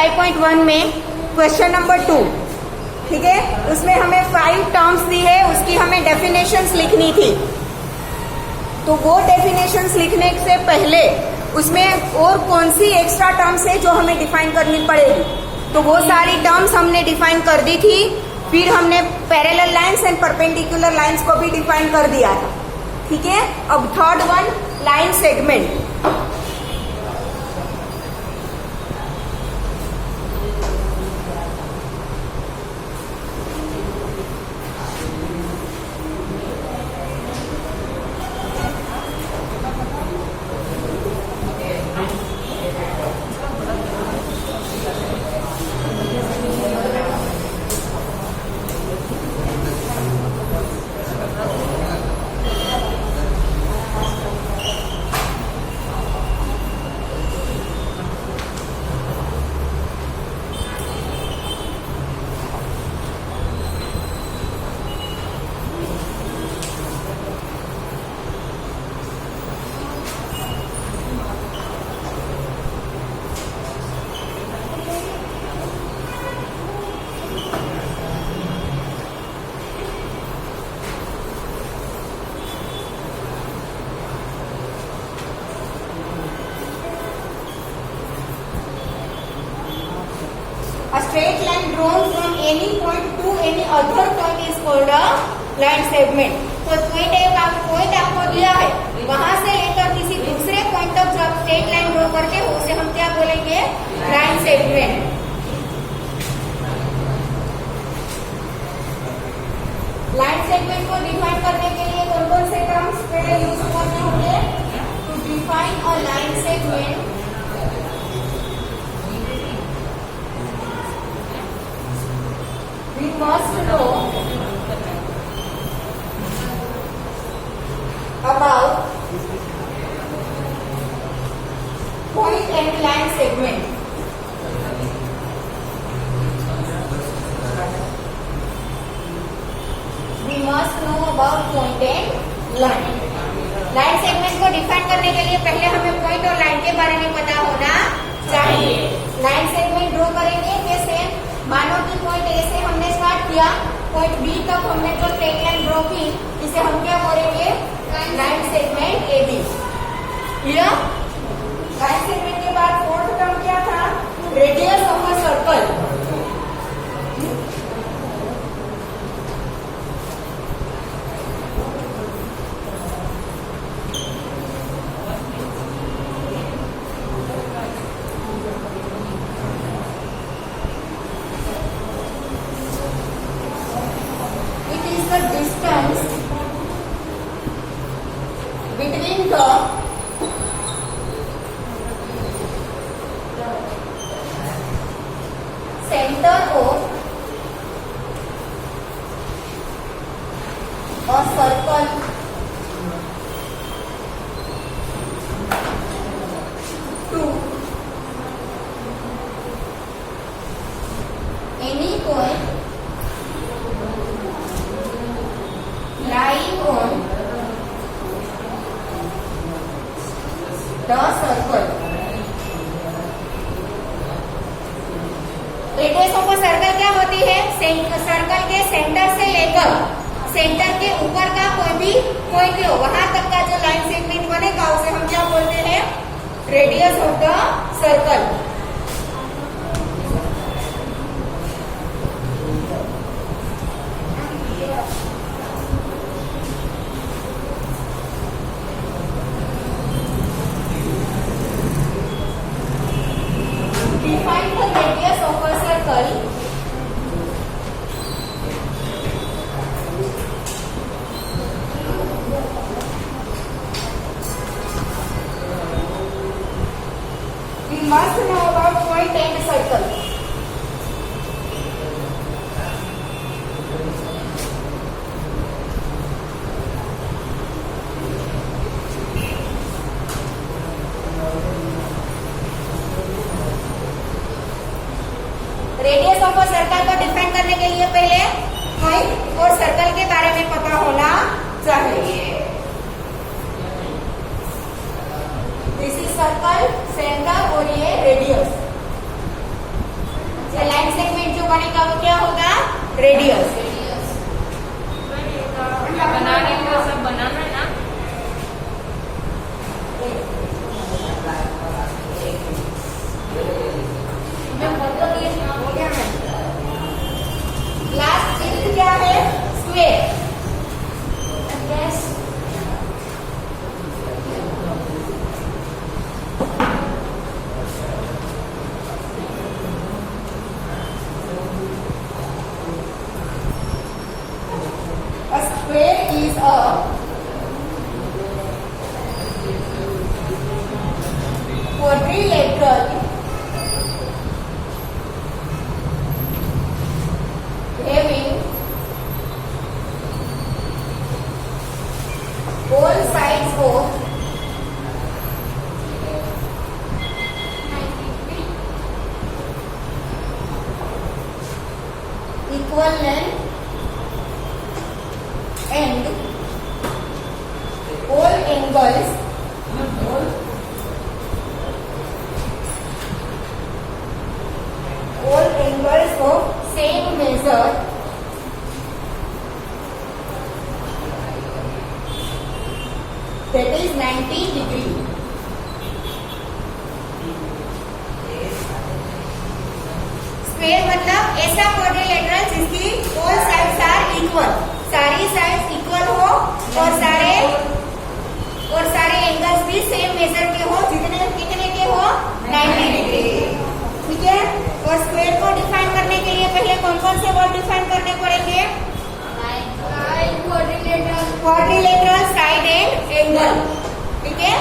5.1 में question number 2, ठीक है, उसमें हमें 5 टर्म्स दी है, उसकी हमें डेफिनेशंस लिखनी थी। तो वो डेफिनेशंस लिखने से पहले उसमें और कौन सी एक्स्ट्रा टर्म्स है जो हमें डिफाइन करनी पड़ेगी, तो वो सारी टर्म्स हमने डिफाइन कर दी थी। फिर हमने parallel lines and perpendicular lines को भी डिफाइन कर दिया था, ठीक है। अब third one, line segment. A straight line drawn from any point to any other point is called a line segment. तो पॉइंट आपको दिया है, वहां से लेकर किसी दूसरे पॉइंट तक जो आप स्ट्रेट लाइन ड्रॉ करते हो उसे हम क्या बोलेंगे, लाइन सेगमेंट। लाइन सेगमेंट को डिफाइन करने के लिए कौन कौन से टर्म्स पहले यूज करने होंगे? To define a line segment we must know about point and line segment. We must know about point and line. Line segment को डिफाइन करने के लिए पहले हमें पॉइंट और लाइन के बारे में पता होना चाहिए। लाइन सेगमेंट ड्रॉ करेंगे कैसे? मानो कि पॉइंट ए से हमने स्टार्ट किया, पॉइंट बी तक हमने जो स्ट्रेट लाइन ड्रॉ की, इसे हम क्या बोलेंगे, line segment A B. Clear? Line segment के बाद फोर्थ टर्म क्या था? Radius of a circle. The distance between the center of a circle to any point lying on the circle. Radius of a circle क्या होती है? Circle के centre से लेकर सेंटर के ऊपर का कोई भी पॉइंट लो, वहां तक का जो लाइन सेगमेंट बनेगा उसे हम क्या बोलते हैं? Radius of the circle. Define the radius of a circle we must know about point and circle. Radius of a circle को डिफाइन करने के लिए पहले पॉइंट और सर्कल के बारे में पता होना चाहिए। दिस इज सर्कल, सेंटर और ये रेडियस। रेडियस। बनाने को सब बनाना ना। लास्ट चिन्ह क्या है? Square. A square is a quadrilateral having all sides of equal length and all angles of same measure that is 90 degree. Square मतलब ऐसा क्वाड्रिलेटरल जिसकी ऑल साइड्स आर इक्वल, सारी साइड्स इक्वल हो और सारे एंगल्स भी सेम मेजर के हो, कितने के हो? 90 डिग्री। ठीक है। और स्क्वेयर को डिफाइन करने के लिए पहले कौन कौन से वर्ड डिफाइन करने पड़ेंगे? Quadrilateral, side and angle. ठीक है।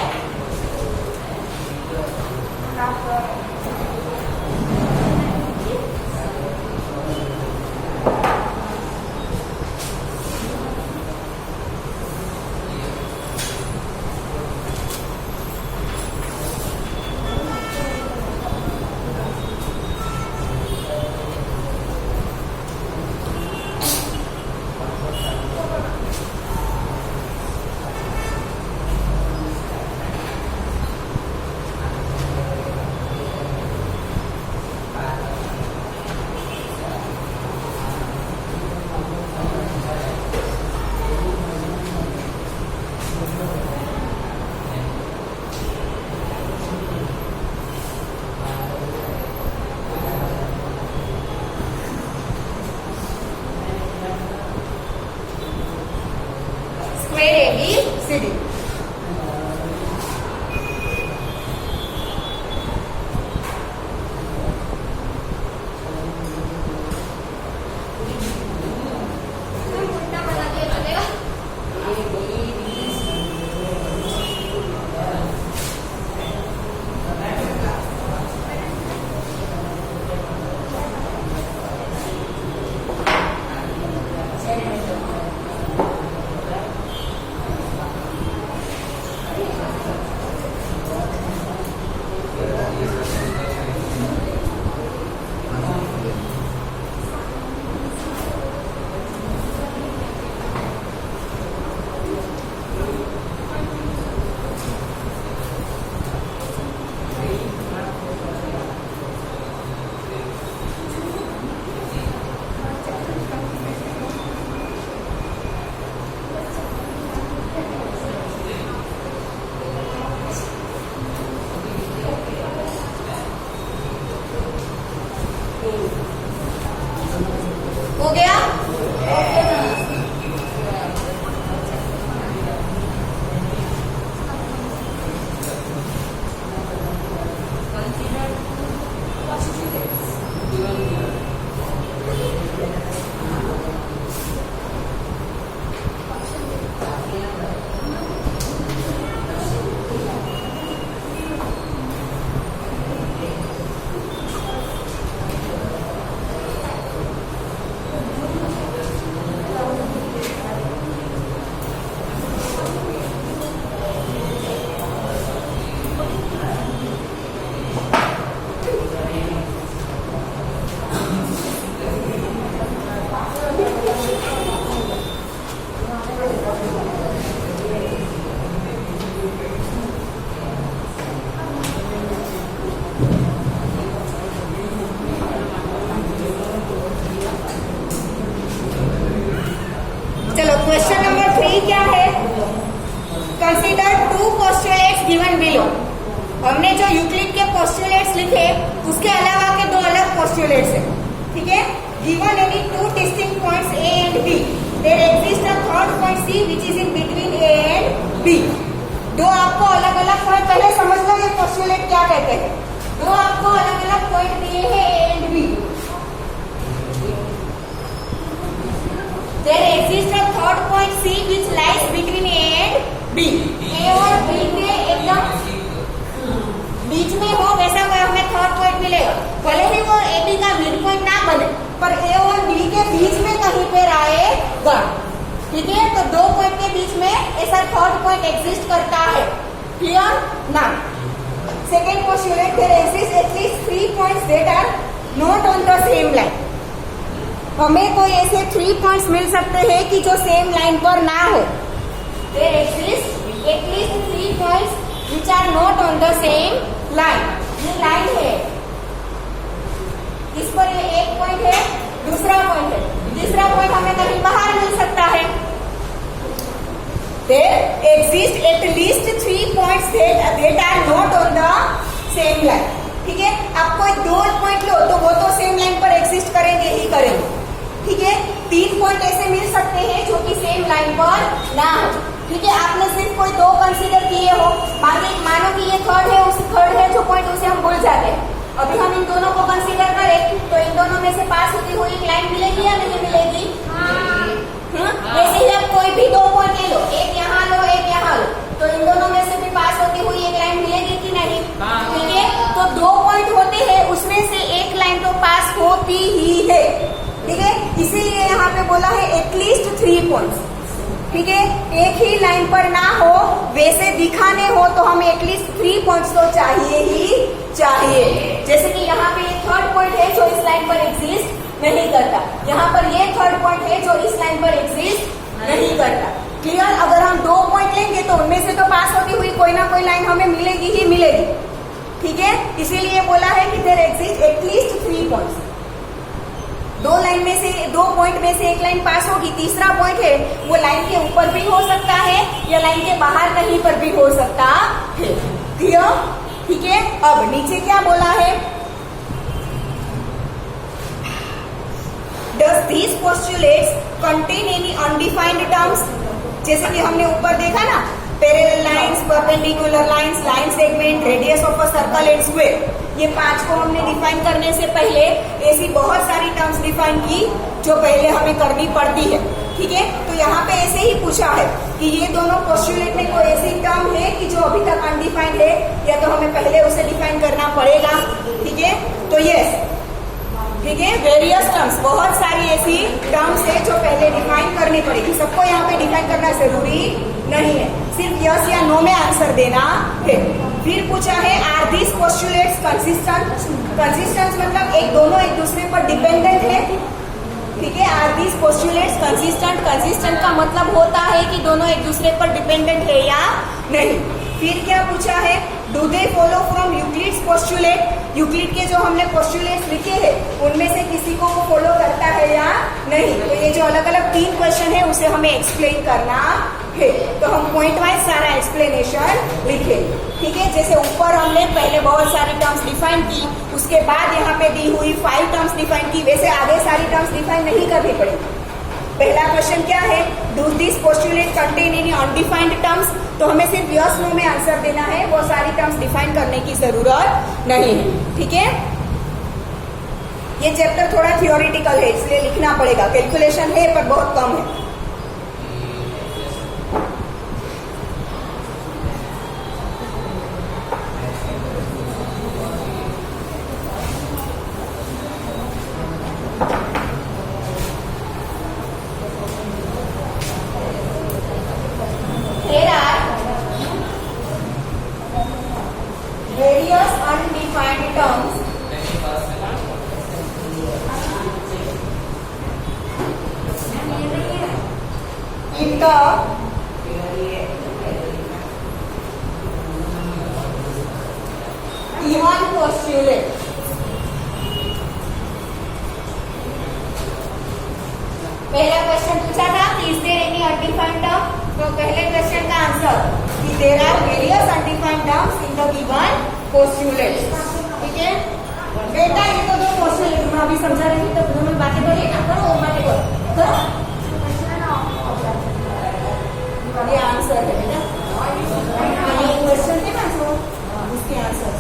Given below. हमने जो यूक्लिड के पोस्टुलेट्स लिखे उसके अलावा के दो अलग पोस्टुलेट्स हैं, ठीक है। Given any two distinct points A and B, there exist a third point C which is in between A and B. दो आपको अलग अलग पॉइंट, पहले समझ लो ये पोस्टुलेट क्या कहते हैं। दो आपको अलग अलग पॉइंट दिए हैं A and B, there exist a third point C which lies between A and B. A और बी के एकदम बीच में हो वैसा कोई हमें थर्ड पॉइंट मिलेगा, भले ही वो ए बी का मिड पॉइंट ना बने पर ए और बी के बीच में कहीं पे आएगा, ठीक है। तो दो पॉइंट के बीच में ऐसा थर्ड पॉइंट एग्जिस्ट करता है, क्लियर ना। Second postulate, there exist at least 3 points that are not on the same line. हमें कोई ऐसे 3 पॉइंट्स मिल सकते हैं कि जो सेम लाइन पर ना हो। There exist at least 3 points which are not on the same line। ये लाइन है, इस पर ये एक पॉइंट है, दूसरा पॉइंट है, तीसरा पॉइंट हमें कहीं बाहर मिल सकता है। There exist at least 3 points that are not on the same line, ठीक है। आप कोई दो पॉइंट लो तो वो तो सेम लाइन पर एग्जिस्ट करेंगे ही करेंगे, ठीक है। 3 पॉइंट ऐसे मिल सकते हैं जो कि सेम लाइन पर ना हो, ठीक है। आपने सिर्फ कोई दो कंसीडर किए हो, मानो कि ये थर्ड है, उस थर्ड है जो पॉइंट उसे हम भूल जाते हैं। अभी हम इन दोनों को कंसीडर करें तो इन दोनों में से पास होती हुई एक लाइन मिलेगी या नहीं मिलेगी? वैसे ही आप कोई भी दो पॉइंट ले लो, एक यहाँ लो एक यहाँ लो, तो इन दोनों में से भी पास होती हुई एक लाइन मिलेगी कि नहीं? ठीक है। तो दो पॉइंट होते हैं, उसमें से एक लाइन तो पास होती ही है, ठीक है। इसीलिए यहाँ पे बोला है एटलीस्ट 3 पॉइंट्स, ठीक है। एक ही लाइन पर ना हो, वैसे दिखाने हो तो हमें एटलीस्ट 3 पॉइंट्स तो चाहिए ही चाहिए। जैसे कि यहाँ पे ये थर्ड पॉइंट है जो इस लाइन पर एग्जिस्ट नहीं करता, यहाँ पर ये थर्ड पॉइंट है जो इस लाइन पर एग्जिस्ट नहीं करता, क्लियर। अगर हम 2 पॉइंट लेंगे तो उनमें से तो पास होती हुई कोई ना कोई लाइन हमें मिलेगी ही मिलेगी, ठीक है। इसीलिए बोला है कि देयर एग्जिस्ट एटलीस्ट 3 पॉइंट्स। दो लाइन में से, दो पॉइंट में से एक लाइन पास होगी, तीसरा पॉइंट है वो लाइन के ऊपर भी हो सकता है या लाइन के बाहर कहीं पर भी हो सकता है, क्लियर, ठीक है। अब नीचे क्या बोला है, does these postulates contain any undefined terms. जैसे कि हमने ऊपर देखा ना, parallel lines, perpendicular lines, line segment, radius of a circle and square, ये 5 को हमने डिफाइन करने से पहले ऐसी बहुत सारी टर्म्स डिफाइन की जो पहले हमें करनी पड़ती है, ठीक है। तो यहाँ पे ऐसे ही पूछा है कि ये दोनों पोस्टुलेट में कोई ऐसी टर्म है कि जो अभी तक अनडिफाइंड है या तो हमें पहले उसे डिफाइन करना पड़ेगा, ठीक है। तो यस, ठीक है, वेरियस टर्म्स, बहुत सारी ऐसी टर्म्स है जो पहले डिफाइन करनी पड़ेगी। सबको यहाँ पे डिफाइन करना जरूरी नहीं है, सिर्फ यस या नो में आंसर देना है। फिर पूछा है are this postulates consistent. Consistent मतलब दोनों एक दूसरे पर डिपेंडेंट है, ठीक है। Are this postulates consistent, consistent का मतलब होता है कि दोनों एक दूसरे पर डिपेंडेंट है या नहीं। फिर क्या पूछा है, do they follow from Euclid's postulate. Euclid के जो हमने पोस्टुलेट्स लिखे हैं उनमें से किसी को वो फॉलो करता है या नहीं। तो ये जो अलग अलग 3 क्वेश्चन है उसे हमें एक्सप्लेन करना है, तो हम पॉइंट वाइज सारा एक्सप्लेनेशन लिखे, ठीक है। जैसे ऊपर हमने पहले बहुत सारी टर्म्स डिफाइन की, उसके बाद यहाँ पे दी हुई 5 टर्म्स डिफाइन की, वैसे आगे सारी टर्म्स डिफाइन नहीं करनी पड़ेगी। पहला क्वेश्चन क्या है, do this postulate contain any undefined terms, तो हमें सिर्फ यस नो में आंसर देना है, वो सारी टर्म्स डिफाइन करने की जरूरत नहीं है, ठीक है। ये चैप्टर थोड़ा थियोरिटिकल है इसलिए लिखना पड़ेगा, कैलकुलेशन है पर बहुत कम है। There are various undefined terms in the given postulate. पहला क्वेश्चन पूछा था, is there any undefined term, तो पहले क्वेश्चन का answer there are various undefined terms in the given postulates. ठीक है बेटा, ये तो दो पोस्टुलेट मैं अभी समझा रही थी, तो दोनों बातें करिए ना, करो वो बातें करो। ये आंसर है बेटा, ये क्वेश्चन थे ना जो उसके आंसर।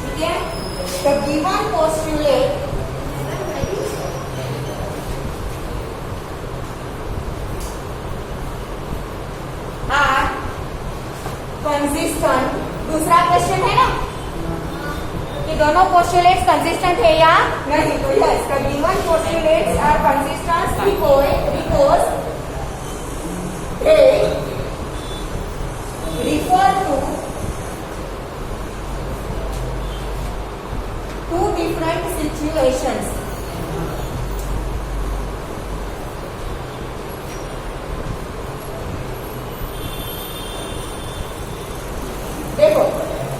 ठीक है, the given postulate are consistent. दूसरा क्वेश्चन है ना कि दोनों पोस्टुलेट्स कंसिस्टेंट है या नहीं, तो yes the given postulates are consistent because they refer to two different situations। देखो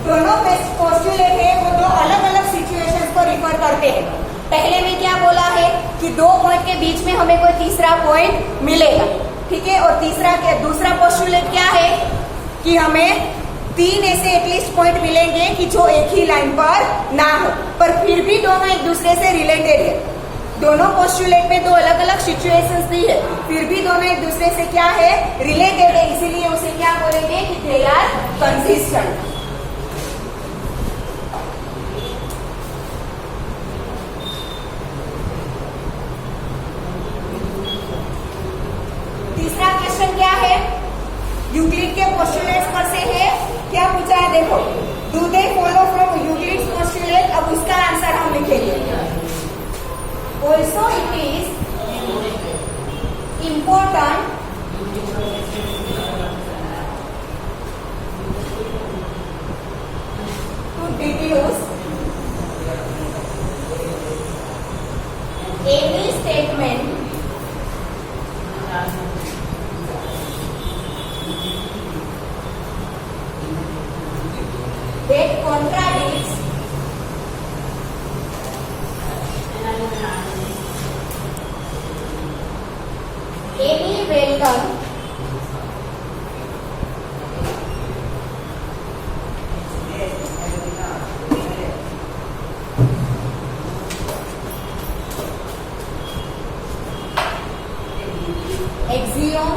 दोनों पोस्टुलेट है वो दो अलग अलग सिचुएशंस को रिफर करते हैं। पहले में क्या बोला है कि दो पॉइंट के बीच में हमें कोई तीसरा पॉइंट मिलेगा। ठीक है, और दूसरा पोस्टुलेट क्या है कि हमें तीन ऐसे एटलीस्ट पॉइंट मिलेंगे कि जो एक ही लाइन पर ना हो, पर फिर भी दोनों एक दूसरे से रिलेटेड है। दोनों पोस्टुलेट में दो अलग अलग सिचुएशंस दी है, फिर भी दोनों एक दूसरे से क्या है, रिलेटेड है, इसीलिए उसे क्या बोलेंगे कि दे आर कंसिस्टेंट। तीसरा क्वेश्चन क्या है, यूक्लिड के पोस्टुलेट्स पर से है, क्या पूछा है देखो, do they follow from Euclid's postulate. अब उसका आंसर हम लिखेंगे, also it is important to deduce any statement that contradicts any well-known axiom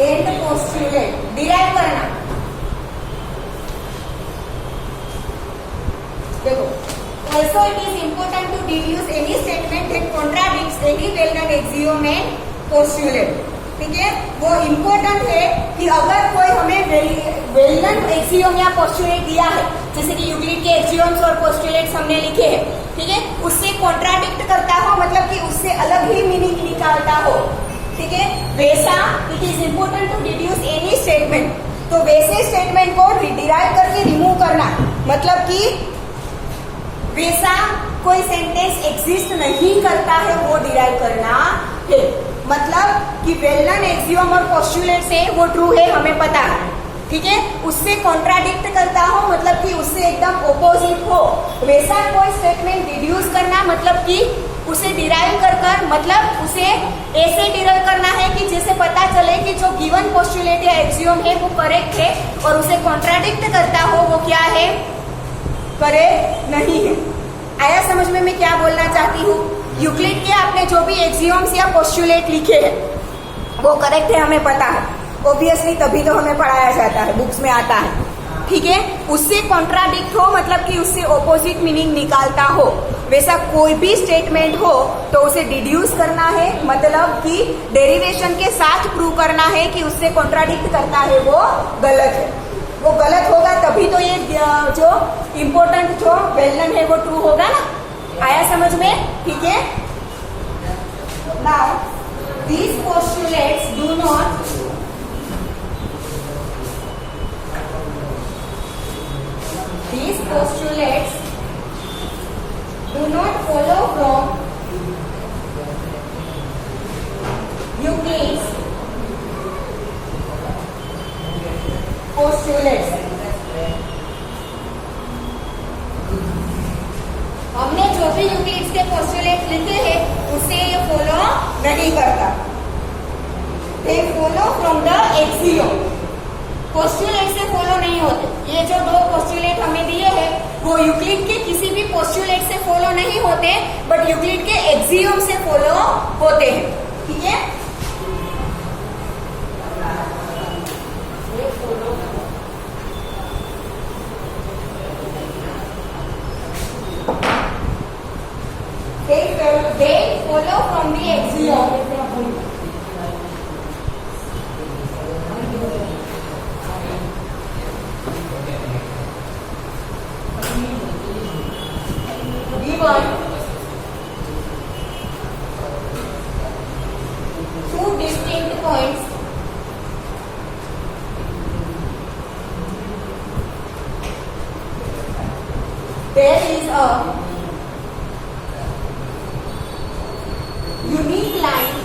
and postulate derive करना। देखो, also it is important to deduce any statement that contradicts any well-known axiom and postulate। ठीक है, वो important है कि अगर कोई हमें वेल-नोन एक्सियोम या पोस्टुलेट दिया है, जैसे कि यूक्लिड के एक्सियोम्स और पोस्टुलेट्स हमने लिखे हैं, ठीक है, उससे कॉन्ट्राडिक्ट करता हो, मतलब कि उससे अलग ही मीनिंग निकालता हो। ठीक है, वैसा it is important to deduce any statement. तो वैसे स्टेटमेंट को डिराइव करके रिमूव करना, मतलब कि वैसा कोई सेंटेंस एग्जिस्ट नहीं करता है वो डिराइव करना है। मतलब कि वेल-नोन एक्सियोम और पोस्टुलेट से वो ट्रू है हमें पता है, ठीक है, उससे कॉन्ट्राडिक्ट करता हो, मतलब कि उससे एकदम ओपोजिट हो, वैसा कोई स्टेटमेंट डिड्यूस करना, मतलब कि उसे डिराइव कर मतलब उसे ऐसे डिराइव करना है कि जैसे पता चले कि जो गिवन पोस्टुलेट या एक्सियोम है वो करेक्ट है, और उसे कॉन्ट्राडिक्ट करता हो वो क्या है, करेक्ट नहीं है। आया समझ में मैं क्या बोलना चाहती हूँ? यूक्लिड के आपने जो भी एक्सियोम्स या पोस्टुलेट लिखे हैं वो करेक्ट है हमें पता है, ऑब्वियसली तभी तो हमें पढ़ाया जाता है, बुक्स में आता है। ठीक है, उससे कॉन्ट्राडिक्ट हो, मतलब कि उससे ऑपोजिट मीनिंग निकालता हो, वैसा कोई भी स्टेटमेंट हो तो उसे डिड्यूस करना है, मतलब कि डेरिवेशन के साथ प्रूव करना है कि उससे कॉन्ट्राडिक्ट करता है वो गलत है। वो गलत होगा तभी तो ये जो इम्पोर्टेंट जो वेल-नोन है वो ट्रू होगा ना। आया समझ में? ठीक है, now these postulates do not follow from Euclid's postulates। हमने जो भी यूक्लिड्स के पोस्टुलेट लिखे हैं उसे ये फॉलो नहीं करता। दे follow from the axiom. Postulate से फॉलो नहीं होते। ये जो दो पोस्टुलेट हमें दिए हैं वो यूक्लिड के किसी भी पोस्टुलेट से फॉलो नहीं होते, बट यूक्लिड के एक्सियोम से फॉलो होते हैं। ठीक है, they follow from the axiom. Given two distinct points there is a unique line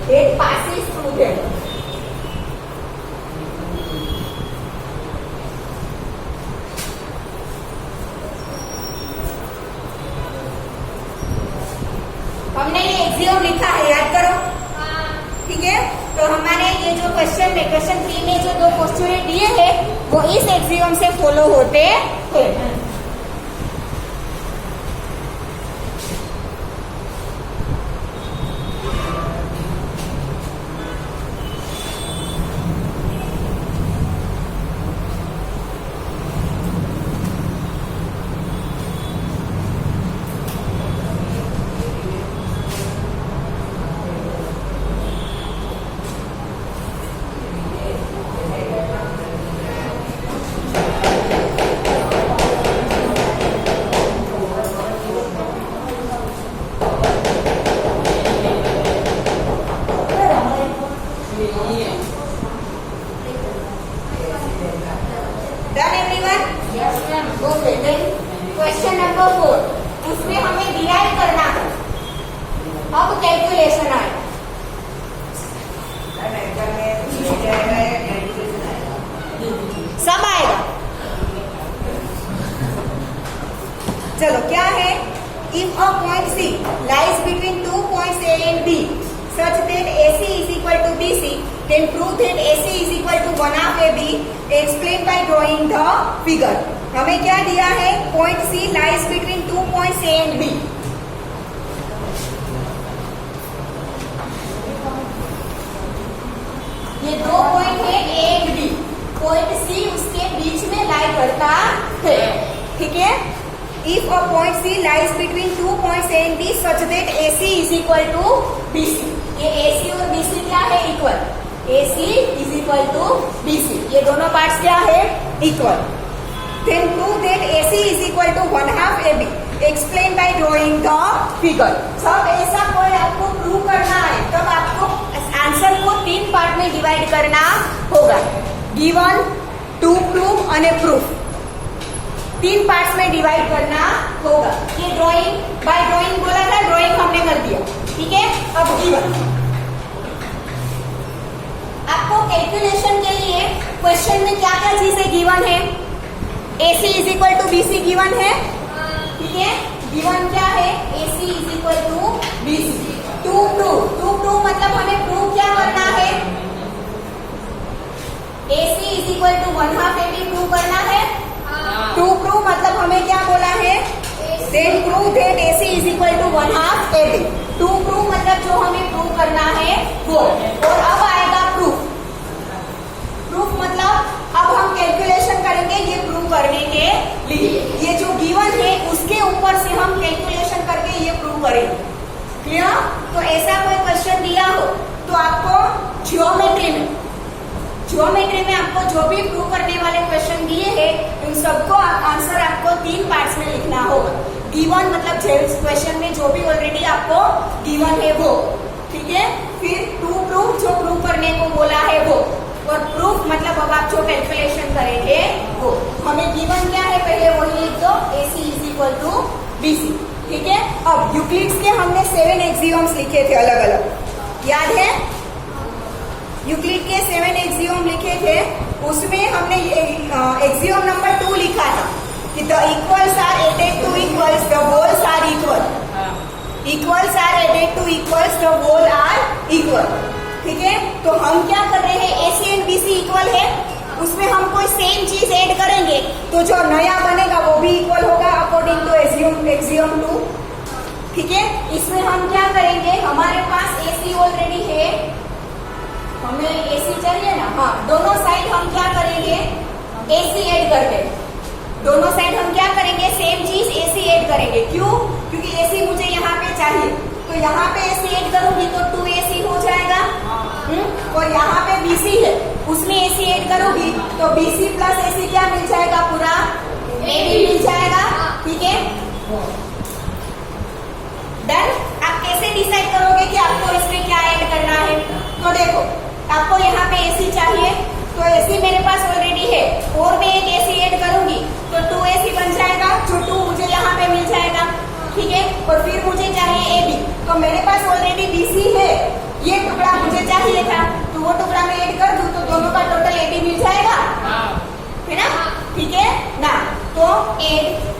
that passes through them. हमने ये एक्सियोम लिखा है, याद करो। ठीक है, तो हमारे ये जो क्वेश्चन में क्वेश्चन 3 में जो दो पोस्टुलेट दिए हैं वो इस एक्सियोम से फॉलो होते हैं। Done everyone? Yes, ma'am. Okay, then question number 4, उसमें हमें डिराइव करना है। अब कैलकुलेशन आए। सब आएगा। चलो, क्या है? If a point C lies between 2 points A and B such that AC is equal to BC, then prove that AC is equal to 1/2 AB. Explain by drawing the figure. हमें क्या दिया है? Point C lies between 2 points A and B. ये दो point है A and B. Point C उसके बीच में लाई करता है। ठीक है, If a point C lies between 2 points A and B such that AC is equal to BC. ये AC और BC क्या है? Equal. AC is equal to BC. ये दोनों पार्ट्स क्या है? Equal. Then prove that AC is equal to 1/2 AB. Explain by drawing the figure. सब ऐसा कोई आपको प्रूव करना है तब आपको आंसर को 3 पार्ट में डिवाइड करना होगा। गिवन, टू प्रूव और प्रूफ। 3 पार्ट्स में डिवाइड करना होगा। ये ड्राइंग बाय ड्राइंग बोला था, ड्राइंग हमने कर दिया। ठीक है, अब गिवन। आपको कैलकुलेशन के लिए क्वेश्चन में क्या क्या चीजें गिवन है? AC is equal to BC given है। ठीक है, गिवन क्या है? AC is equal to BC। To prove मतलब हमें प्रूव क्या करना है? AC is equal to 1/2 AB prove करना है। टू प्रूव मतलब हमें क्या बोला है? Then prove that AC is equal to 1/2 AB। To prove मतलब जो हमें प्रूव करना है वो। और अब आएगा प्रूफ। प्रूफ मतलब अब हम कैलकुलेशन करेंगे ये प्रूव करने के लिए। ये जो गिवन है उसके ऊपर से हम कैलकुलेशन करके ये प्रूव करेंगे। क्लियर? तो ऐसा कोई क्वेश्चन दिया हो तो आपको ज्योमेट्री में आपको जो भी प्रूव करने वाले क्वेश्चन दिए हैं उन सबको आंसर आपको 3 पार्ट्स में लिखना होगा। गिवन मतलब क्वेश्चन में जो भी ऑलरेडी आपको गिवन है वो। ठीक है, फिर टू प्रूफ जो प्रूव करने को बोला है वो, और प्रूफ मतलब अब आप जो कैलकुलेशन करेंगे वो। हमें गिवन क्या है पहले वही लिख दो, AC is equal to BC। ठीक है, अब यूक्लिड्स के हमने 7 एक्सियोम्स लिखे थे अलग अलग, याद है? यूक्लिड के 7 एक्सियोम लिखे थे, उसमें हमने एक्सियोम नंबर 2 लिखा था। कि the equals are added to equals the wholes are equal, equals are added to equals the whole are equal. ठीक है, तो हम क्या कर रहे हैं, AC एंड BC इक्वल है, उसमें हम कोई सेम चीज ऐड करेंगे तो जो नया बनेगा वो भी इक्वल होगा अकॉर्डिंग टू एक्सियम 2। ठीक है, इसमें हम क्या करेंगे, हमारे पास AC ऑलरेडी है, हमें AC चाहिए ना, हाँ, दोनों साइड हम क्या करेंगे, AC ऐड कर दें। दोनों साइड हम क्या करेंगे, सेम चीज AC ऐड करेंगे। क्यों? क्योंकि AC मुझे यहाँ पे चाहिए, तो यहाँ पे AC ऐड करूंगी तो 2AC हो जाएगा। और यहाँ पे BC है, उसमें AC ऐड करूंगी तो BC प्लस AC क्या मिल जाएगा, पूरा AB मिल जाएगा। ठीक है, डन। आप कैसे डिसाइड करोगे कि आपको इसमें क्या ऐड करना है? तो देखो, आपको यहाँ पे AC चाहिए, तो AC मेरे पास ऑलरेडी है, और मैं एक AC ऐड करूंगी तो 2AC बन जाएगा, जो 2 मुझे यहाँ पे मिल जाएगा। ठीक है, और फिर मुझे चाहिए AB, तो मेरे पास ऑलरेडी BC है, ये टुकड़ा मुझे चाहिए था, तो वो टुकड़ा मैं ऐड कर दूं तो दोनों का टोटल AB मिल जाएगा, है ना? ठीक है ना, तो add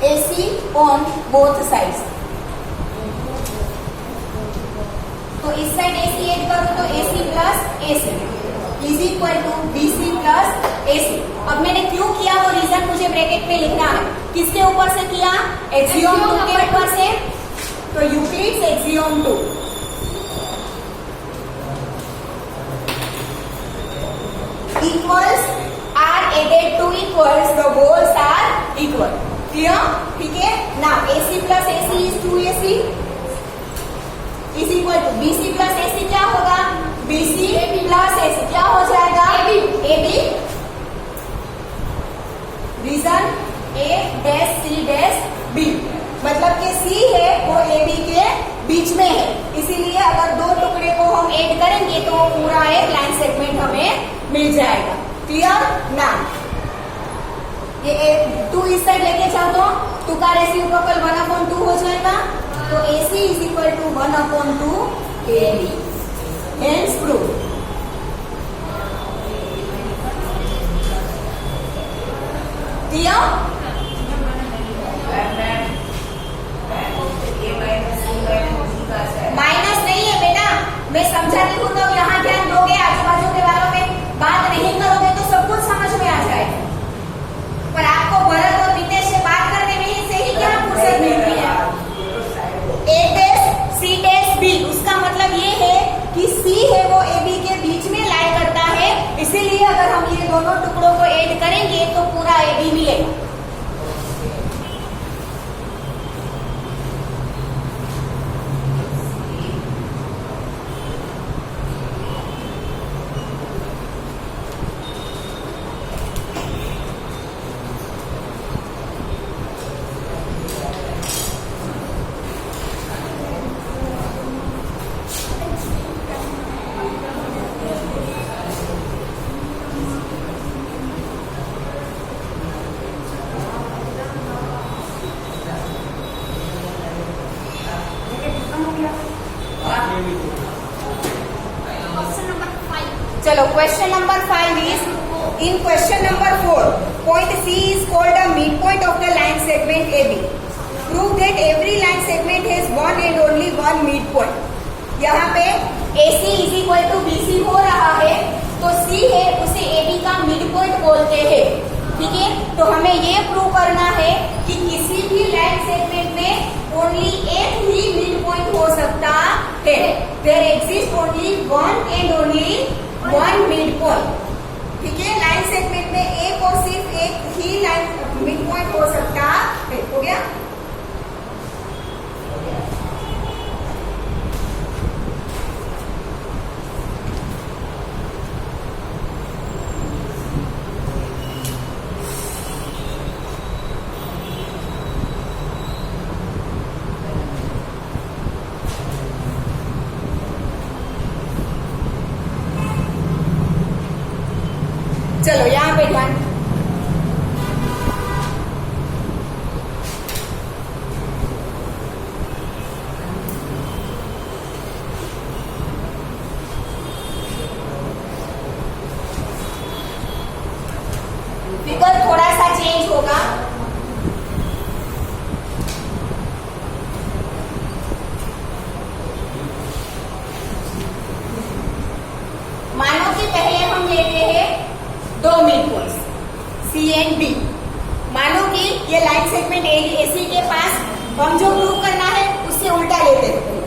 AC on both sides. तो इस साइड AC ऐड करूं तो AC plus AC is equal to BC plus AC। अब मैंने क्यों किया वो रीजन मुझे ब्रैकेट में लिखना है। किसके ऊपर से किया? एक्सियम 2 के ऊपर से, तो Euclid's axiom 2। Equals are added to equals the wholes are equal. Clear? ठीक है ना, AC plus AC is 2AC is equal to BC plus AC क्या होगा, BC प्लस AC क्या हो जाएगा, AB। Reason A dash C dash B, मतलब कि C है वो AB के बीच में है, इसीलिए अगर दो टुकड़े को हम ऐड करेंगे तो पूरा एक लाइन सेगमेंट हमें मिल जाएगा। क्लियर ना? ये 2 इस साइड लेके जाओ तो 2 का रेसिप्रोकल 1/2 हो जाएगा, तो AC is equal to 1/2 AB। Hence prove. Clear? Minus नहीं है बेटा, मैं समझाती हूँ तो यहाँ ध्यान दोगे, आजू बाजू के वालों में बात नहीं करोगे तो सब कुछ समझ में आ जाएगा। पर आपको भरत और नितेश से बात करने में से ही क्या फुर्सत मिलती है। A dash C dash B, उसका मतलब ये है कि C है वो AB के बीच में लाई करता है, इसीलिए अगर हम ये दोनों टुकड़ों को ऐड करेंगे तो पूरा AB मिलेगा। चलो, question number 5 is, in question number 4 point C is called a midpoint of the line segment AB. Prove that every line segment has one and only one midpoint. यहाँ पे AC is equal to BC हो रहा है, तो C है उसे AB का mid point बोलते हैं। ठीक है, तो हमें ये प्रूव करना है कि किसी भी लाइन सेगमेंट में ओनली एक ही मिड पॉइंट हो सकता है। There exist only one and only one mid point. ठीक है, लाइन सेगमेंट में एक और सिर्फ एक ही लाइन मिड पॉइंट हो सकता है। हो गया? चलो यहाँ पे ध्यान, फिगर थोड़ा सा चेंज होगा। मानो कि पहले हम लेते हैं दो mid points C and D. मानो कि ये लाइन सेगमेंट एसी के पास हम जो प्रूव करना है उससे उल्टा लेते हैं,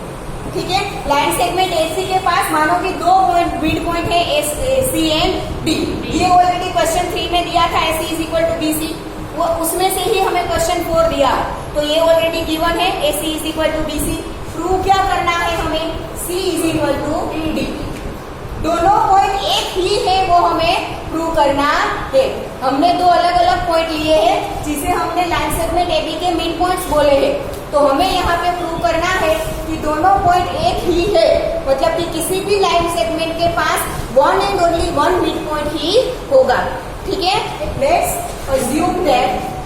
ठीक है। लाइन सेगमेंट एसी के पास मानो कि दो मिड पॉइंट है सी एंड डी। ये ऑलरेडी क्वेश्चन 3 में दिया था, AC is equal to BC, वो उसमें से ही हमें क्वेश्चन 4 दिया, तो ये ऑलरेडी गिवन है AC is equal to BC। प्रूव क्या करना है हमें, C is equal to D। दोनों पॉइंट एक ही है वो हमें प्रूव करना है। हमने दो अलग अलग पॉइंट लिए हैं जिसे हमने लाइन सेगमेंट AB के मिड पॉइंट्स बोले हैं, तो हमें यहाँ पे प्रूव करना है कि दोनों पॉइंट एक ही है, मतलब कि किसी भी लाइन सेगमेंट के पास one and only one mid point ही होगा, ठीक है। Let's assume that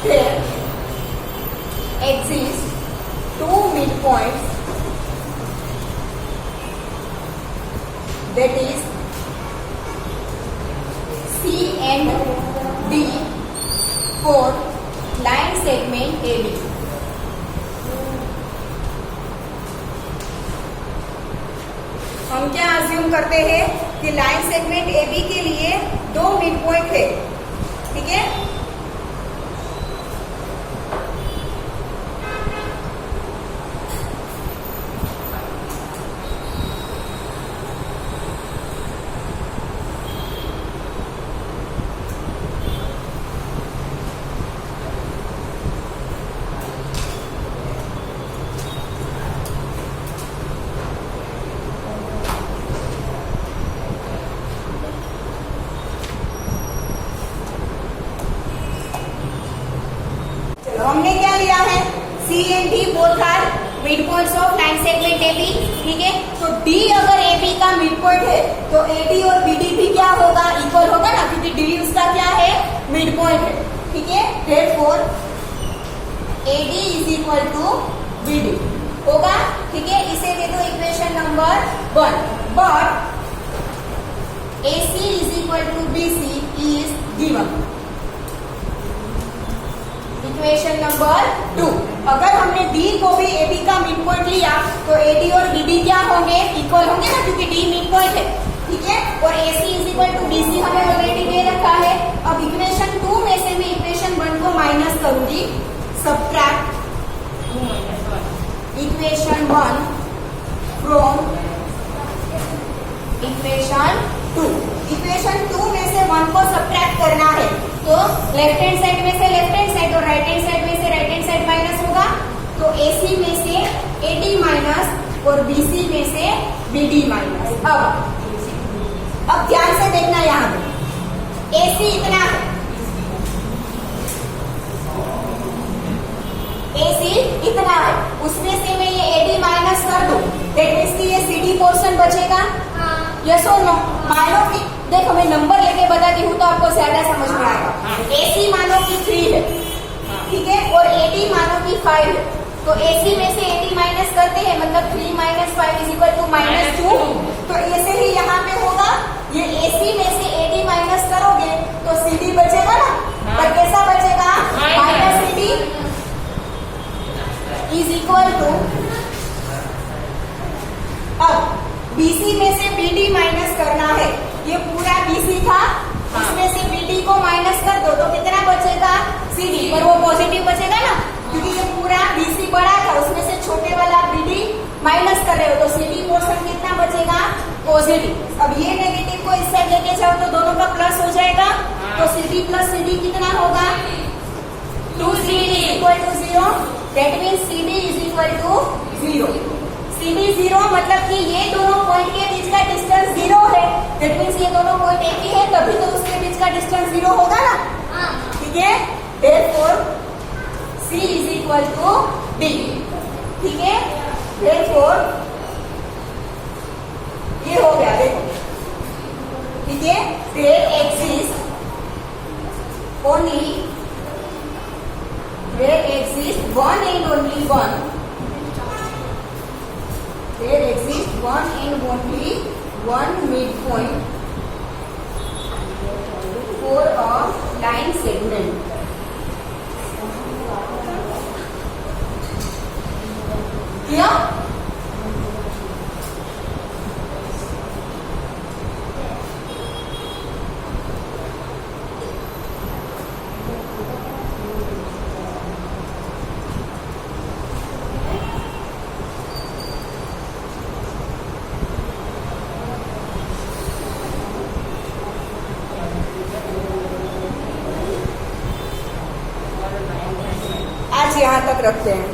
there exist two midpoints, that is C and D for line segment AB. हम क्या अज्यूम करते हैं कि लाइन सेगमेंट AB के लिए दो मिड पॉइंट है, ठीक है। हमने क्या लिया है, C एंड D both are mid points of line segment AB, ठीक है। तो D अगर AB का मिड पॉइंट है तो AD और BD भी क्या होगा, इक्वल होगा ना, क्योंकि D उसका क्या है, मिड पॉइंट है, ठीक है। Therefore AD is equal to BD होगा, ठीक है। इसे दे दो equation number 1। But AC is equal to BC is given. Equation number 2, अगर हमने D को भी AB का मिड पॉइंट लिया तो AD और BD क्या होंगे, इक्वल होंगे ना, क्योंकि D मिड पॉइंट है, ठीक है। और AC is equal to BC हमें ऑलरेडी दे रखा है। अब इक्वेशन 2 में से मैं इक्वेशन 1 को माइनस करूंगी, subtract equation 1 from equation 2। Equation 2 में से 1 को सब्ट्रैक्ट करना है, तो लेफ्ट हैंड साइड में से लेफ्ट हैंड साइड और राइट हैंड साइड में से राइट हैंड साइड माइनस होगा, तो AC में से AD माइनस और BC में से BD माइनस। अब ध्यान से देखना, यहाँ पे AC इतना है, AC इतना है, उसमें से मैं ये AD माइनस कर दूं, दैट मीन्स कि ये CD पोर्शन बचेगा, यस और नो। मानो कि देखो मैं नंबर लेके बताती हूँ तो आपको ज्यादा समझ में आएगा। AC मानो कि 3 है, ठीक है, और AD मानो कि 5 है, तो AC में से AD माइनस करते हैं, मतलब 3 माइनस 5 इज इक्वल टू -2। तो ऐसे ही यहाँ पे होगा, ये AC में से AD माइनस करोगे तो CD बचेगा ना, पर कैसा बचेगा, -CD इज इक्वल टू, अब BC में से BD माइनस करना है, ये पूरा BC था, उसमें से BD को माइनस कर दो तो कितना बचेगा, CD, पर वो पॉजिटिव बचेगा ना, क्योंकि ये पूरा BC बड़ा था, उसमें से छोटे वाला BD माइनस कर रहे हो, तो CD पोर्शन कितना बचेगा, पॉजिटिव। अब ये नेगेटिव को इस साइड लेके जाओ तो दोनों का प्लस हो जाएगा, तो CD प्लस CD कितना होगा, 2CD is equal to 0, that means CD is equal to 0। CD 0 मतलब कि ये दोनों पॉइंट के बीच का डिस्टेंस 0 है, दैट मीन्स ये दोनों पॉइंट एक ही है, तभी तो उसके बीच का डिस्टेंस 0 होगा ना, ठीक है। Therefore C is equal to D, ठीक है। देयरफॉर ये हो गया, देखो, ठीक है। There exist one and only one, there exists one and only one midpoint for a line segment. Clear? आज यहाँ तक रखते हैं.